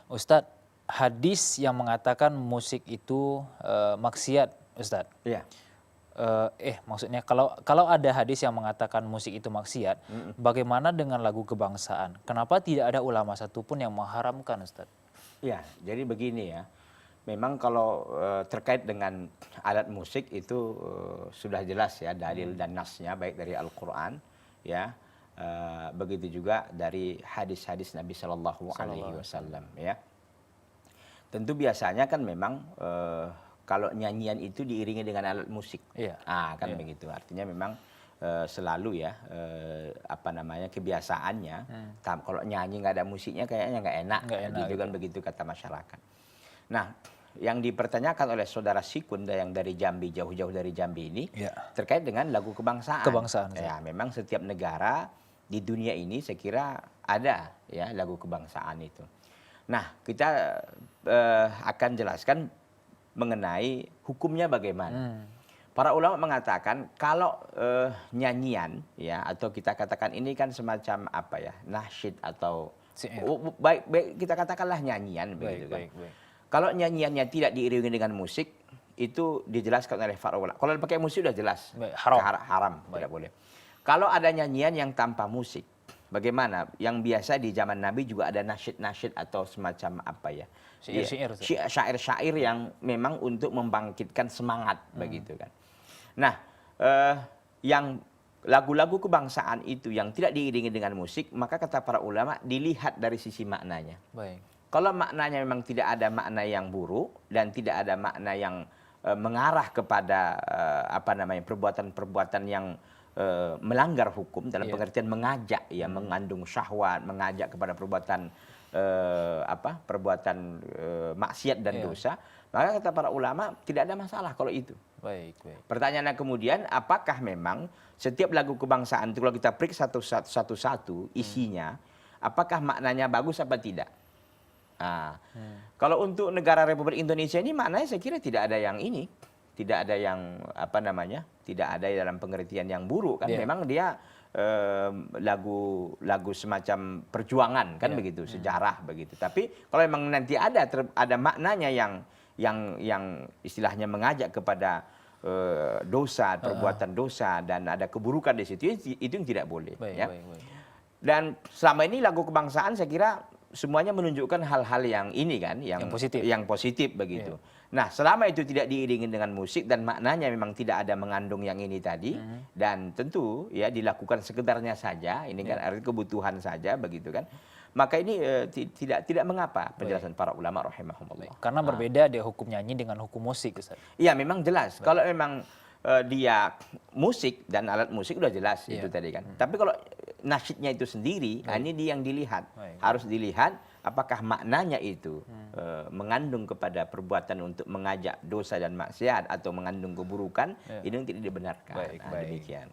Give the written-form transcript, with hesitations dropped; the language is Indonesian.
Ustadz, hadis yang mengatakan musik itu maksiat, Ustadz. Iya. Maksudnya kalau ada hadis yang mengatakan musik itu maksiat, bagaimana dengan lagu kebangsaan? Kenapa tidak ada ulama satupun yang mengharamkan, Ustadz? Ya, jadi begini ya. Memang kalau terkait dengan alat musik itu sudah jelas ya dalil dan nasnya baik dari Al-Qur'an ya. Begitu juga dari hadis-hadis Nabi Shallallahu Alaihi Wasallam ya. Tentu biasanya kan memang kalau nyanyian itu diiringi dengan alat musik. Iya. Kan begitu. Artinya memang selalu ya apa namanya kebiasaannya kalau nyanyi nggak ada musiknya kayaknya nggak enak, gitu kan, begitu kata masyarakat. Nah, yang dipertanyakan oleh saudara Sikunda yang dari Jambi, jauh-jauh dari Jambi ini terkait dengan lagu kebangsaan. Ya, memang setiap negara di dunia ini saya kira ada ya lagu kebangsaan itu. Nah, kita akan jelaskan mengenai hukumnya bagaimana. Para ulama mengatakan kalau nyanyian ya atau kita katakan ini kan semacam apa ya, nasyid atau baik kita katakanlah nyanyian begitu kan. Kalau nyanyiannya tidak diiringi dengan musik itu dijelaskan oleh para ulama. Kalau pakai musik sudah jelas haram, tidak boleh. Kalau ada nyanyian yang tanpa musik, bagaimana? Yang biasa di zaman Nabi juga ada nasyid-nasyid atau semacam apa ya? Syair-syair yang memang untuk membangkitkan semangat begitu kan. Nah, yang lagu-lagu kebangsaan itu yang tidak diiringi dengan musik, maka kata para ulama dilihat dari sisi maknanya. Kalau maknanya memang tidak ada makna yang buruk dan tidak ada makna yang mengarah kepada apa namanya perbuatan-perbuatan yang melanggar hukum dalam pengertian mengajak ya, mengandung syahwat, mengajak kepada perbuatan perbuatan maksiat dan dosa, maka kata para ulama tidak ada masalah kalau itu. Pertanyaannya kemudian, apakah memang setiap lagu kebangsaan itu kalau kita periksa satu-satu isinya, apakah maknanya bagus apa tidak? Kalau untuk negara Republik Indonesia ini maknanya saya kira tidak ada yang ini, tidak ada yang apa namanya, tidak ada dalam pengertian yang buruk kan. Memang dia lagu semacam perjuangan kan begitu, sejarah begitu. Tapi kalau memang nanti ada maknanya yang istilahnya mengajak kepada dosa, perbuatan dosa dan ada keburukan di situ, itu yang tidak boleh. Dan selama ini lagu kebangsaan saya kira semuanya menunjukkan hal-hal yang ini kan, yang positif begitu. Nah, selama itu tidak diiringi dengan musik dan maknanya memang tidak ada mengandung yang ini tadi, dan tentu ya dilakukan sekedarnya saja, ini kan arti kebutuhan saja begitu kan. Maka ini tidak mengapa penjelasan para ulama rahimahumullah. Karena berbeda dia hukum nyanyi dengan hukum musik, Ustaz. Iya, memang jelas. Kalau memang dia musik dan alat musik udah jelas itu tadi kan. Tapi kalau nasyidnya itu sendiri, ini dia yang dilihat. Harus dilihat apakah maknanya itu mengandung kepada perbuatan untuk mengajak dosa dan maksiat atau mengandung keburukan, ini yang tidak dibenarkan. Demikian.